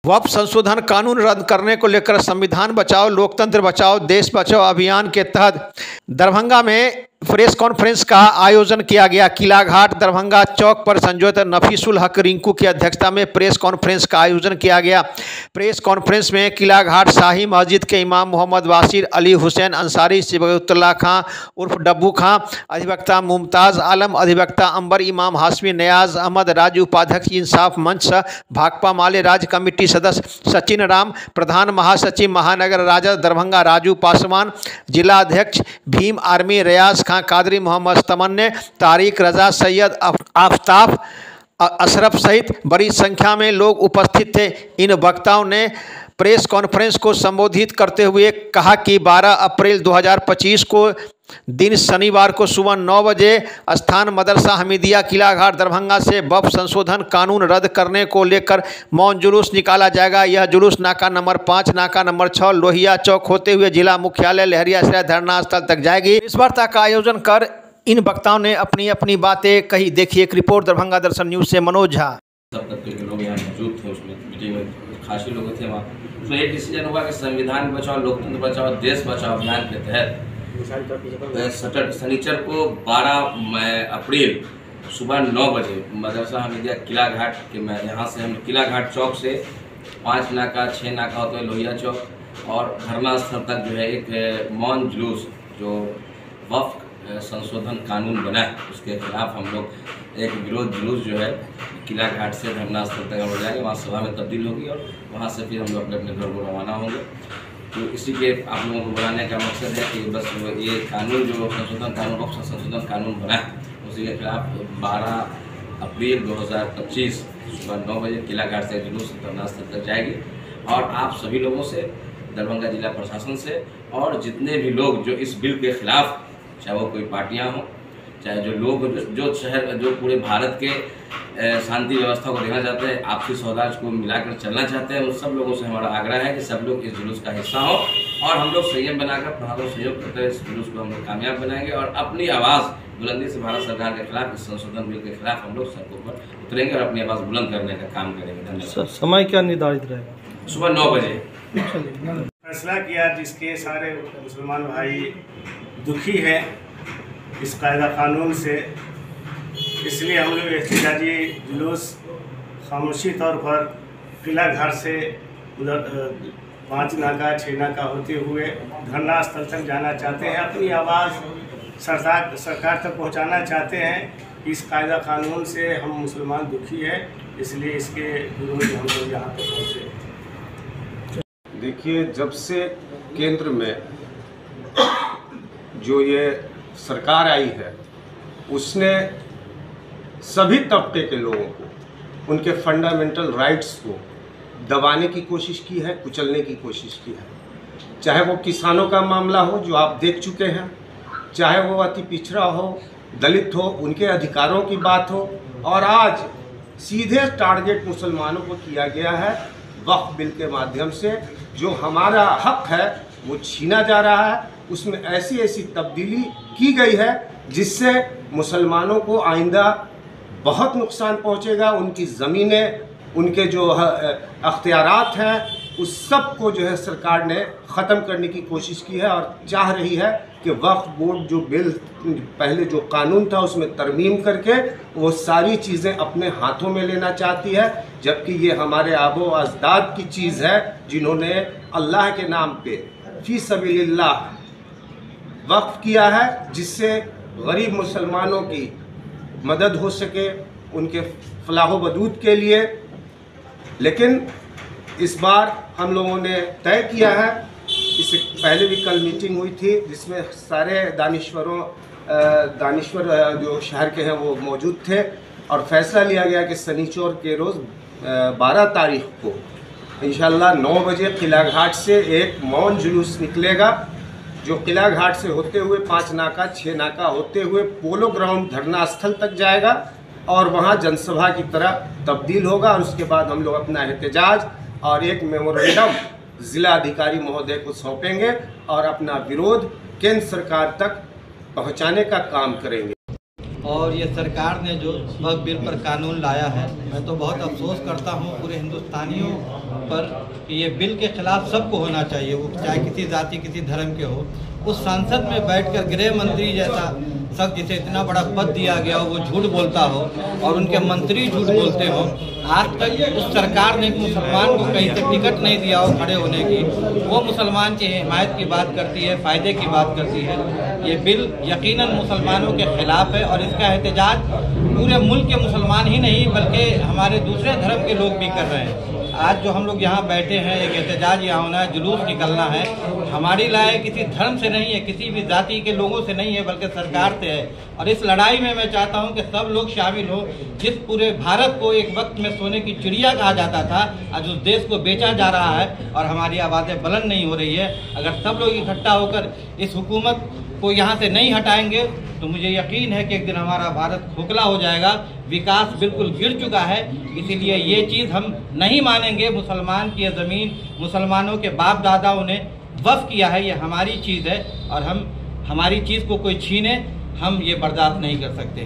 वक्फ संशोधन कानून रद्द करने को लेकर संविधान बचाओ लोकतंत्र बचाओ देश बचाओ अभियान के तहत दरभंगा में प्रेस कॉन्फ्रेंस का आयोजन किया गया। किला घाट दरभंगा चौक पर संजोत नफीसुल हक रिंकू की अध्यक्षता में प्रेस कॉन्फ्रेंस का आयोजन किया गया। प्रेस कॉन्फ्रेंस में किला घाट शाही मस्जिद के इमाम मोहम्मद वासिर अली हुसैन अंसारी, सिबगतुल्लाह खां उर्फ डब्बू खां, अधिवक्ता मुमताज़ आलम, अधिवक्ता अंबर, इमाम हाशमी, नयाज अहमद, राज्य उपाध्यक्ष इंसाफ मंच, भाकपा माले राज्य कमेटी सदस्य सचिन राम, प्रधान महासचिव महानगर राजद दरभंगा राजू पासवान, जिला अध्यक्ष भीम आर्मी रियाज खां कादरी, मोहम्मद तमन्ने, तारिक रजा, सैयद आफ्ताब, अशरफ सहित बड़ी संख्या में लोग उपस्थित थे। इन वक्ताओं ने प्रेस कॉन्फ्रेंस को संबोधित करते हुए कहा कि 12 अप्रैल 2025 को दिन शनिवार को सुबह 9 बजे स्थान मदरसा हमीदिया किला घाट दरभंगा से वक्फ संशोधन कानून रद्द करने को लेकर मौन जुलूस निकाला जाएगा। यह जुलूस नाका नंबर 5, नाका नंबर 6, लोहिया चौक होते हुए जिला मुख्यालय लहरियासराय धरना स्थल तक जाएगी। इस वार्ता का आयोजन कर इन वक्ताओं ने अपनी अपनी बातें कही। देखिए एक रिपोर्ट दरभंगा दर्शन न्यूज से मनोज झा। सब तबके के लोग यहाँ मौजूद थे, उसमें मीटिंग में खासी लोग थे वहाँ। उसमें एक डिसीजन हुआ कि संविधान बचाओ लोकतंत्र बचाओ देश बचाओ अभियान के तहत शनिचर को 12 अप्रैल सुबह 9 बजे मदरसा हमीदिया किला घाट के यहाँ से हम किला घाट चौक से 5 नाका 6 नाका होते हैं लोहिया चौक और धरना स्थल तक जो है एक मौन जुलूस जो वक्फ संशोधन कानून बना है उसके खिलाफ हम लोग एक विरोध जुलूस जो है किला घाट से धरना स्थल तक हम लोग जाएंगे, वहाँ सभा में तब्दील होगी और वहाँ से फिर हम लोग अपने अपने घर को रवाना होंगे। तो इसी के आप लोगों को बुलाने का मकसद है कि बस ये कानून जो संशोधन कानून वक्फ संशोधन कानून बना है उसी के खिलाफ 12 अप्रैल 2025 सुबह 9 बजे किला घाट से जुलूस धरना स्थल तक जाएगी। और आप सभी लोगों से दरभंगा जिला प्रशासन से और जितने भी लोग जो इस बिल के खिलाफ, चाहे वो कोई पार्टियां हों, चाहे जो लोग जो शहर जो पूरे भारत के शांति व्यवस्था को देखना चाहते हैं, आपसी सौहार्द को मिलाकर चलना चाहते हैं, उन सब लोगों से हमारा आग्रह है कि सब लोग इस जुलूस का हिस्सा हो और हम लोग संयम बनाकर प्रभावी सहयोग करते हुए इस जुलूस को हम लोग कामयाब बनाएंगे और अपनी आवाज़ बुलंदी से भारत सरकार के खिलाफ, इस संशोधन बिल के खिलाफ हम लोग सड़कों पर उतरेंगे और अपनी आवाज़ बुलंद करने का काम करेंगे। धन्यवाद। समय क्या निर्धारित रहेगा? सुबह 9 बजे। फैसला किया जिसके सारे मुसलमान भाई दुखी हैं इस कायदा कानून से, इसलिए हम लोग एहतजाजी जुलूस खामोशी तौर पर किला घाट से 5 नाका 6 नाका होते हुए धरना स्थल तक जाना चाहते हैं। अपनी आवाज़ सरकार तक पहुंचाना चाहते हैं। इस कायदा कानून से हम मुसलमान दुखी है, इसलिए इसके विरोध में हम लोग यहाँ पर पहुँचे। देखिए, जब से केंद्र में जो ये सरकार आई है उसने सभी तबके के लोगों को उनके फंडामेंटल राइट्स को दबाने की कोशिश की है, कुचलने की कोशिश की है। चाहे वो किसानों का मामला हो जो आप देख चुके हैं, चाहे वो अति पिछड़ा हो, दलित हो, उनके अधिकारों की बात हो, और आज सीधे टारगेट मुसलमानों को किया गया है वक्फ बिल के माध्यम से। जो हमारा हक है वो छीना जा रहा है, उसमें ऐसी ऐसी तब्दीली की गई है जिससे मुसलमानों को आइंदा बहुत नुकसान पहुंचेगा। उनकी ज़मीनें, उनके जो अख्तियारात हैं, उस सब को जो है सरकार ने ख़त्म करने की कोशिश की है और चाह रही है कि वक्फ बोर्ड जो बिल पहले जो कानून था उसमें तरमीम करके वो सारी चीज़ें अपने हाथों में लेना चाहती है, जबकि ये हमारे आबो अजदाद की चीज़ है जिन्होंने अल्लाह के नाम पे फी सबीलिल्लाह वक्फ किया है, जिससे गरीब मुसलमानों की मदद हो सके उनके फलाह बदूद के लिए। लेकिन इस बार हम लोगों ने तय किया है, इससे पहले भी कल मीटिंग हुई थी जिसमें सारे दानिश्वर जो शहर के हैं वो मौजूद थे और फैसला लिया गया कि शनिचर के रोज़ 12 तारीख को इंशाअल्लाह 9 बजे किला घाट से एक मौन जुलूस निकलेगा जो किला घाट से होते हुए 5 नाका 6 नाका होते हुए पोलो ग्राउंड धरना स्थल तक जाएगा और वहाँ जनसभा की तरह तब्दील होगा। और उसके बाद हम लोग अपना एहतजाज और एक मेमोरेंडम ज़िला अधिकारी महोदय को सौंपेंगे और अपना विरोध केंद्र सरकार तक पहुँचाने का काम करेंगे। और ये सरकार ने जो वक्फ बिल पर कानून लाया है, मैं तो बहुत अफसोस करता हूँ पूरे हिंदुस्तानियों पर कि ये बिल के खिलाफ सबको होना चाहिए, वो चाहे किसी जाति किसी धर्म के हो। उस संसद में बैठकर गृह मंत्री जैसा शख्स जिसे इतना बड़ा पद दिया गया हो वो झूठ बोलता हो और उनके मंत्री झूठ बोलते हो। आज तक उस सरकार ने मुसलमान को कहीं से टिकट नहीं दिया हो खड़े होने की, वो मुसलमान की हिमायत की बात करती है, फ़ायदे की बात करती है। ये बिल यकीनन मुसलमानों के खिलाफ है और इसका एहतजाज पूरे मुल्क के मुसलमान ही नहीं बल्कि हमारे दूसरे धर्म के लोग भी कर रहे हैं। आज जो हम लोग यहाँ बैठे हैं, एक एहतजाज यहाँ होना है, जुलूस निकलना है, हमारी लड़ाई किसी धर्म से नहीं है, किसी भी जाति के लोगों से नहीं है, बल्कि सरकार से है। और इस लड़ाई में मैं चाहता हूँ कि सब लोग शामिल हो। जिस पूरे भारत को एक वक्त में सोने की चिड़िया कहा जाता था, आज उस देश को बेचा जा रहा है और हमारी आवाज़ें बुलंद नहीं हो रही है। अगर सब लोग इकट्ठा होकर इस हुकूमत को यहाँ से नहीं हटाएंगे तो मुझे यकीन है कि एक दिन हमारा भारत खोखला हो जाएगा। विकास बिल्कुल गिर चुका है, इसीलिए ये चीज़ हम नहीं मानेंगे। मुसलमान की ज़मीन मुसलमानों के बाप दादाओं ने वक्फ किया है, ये हमारी चीज़ है और हम हमारी चीज़ को कोई छीने हम ये बर्दाश्त नहीं कर सकते।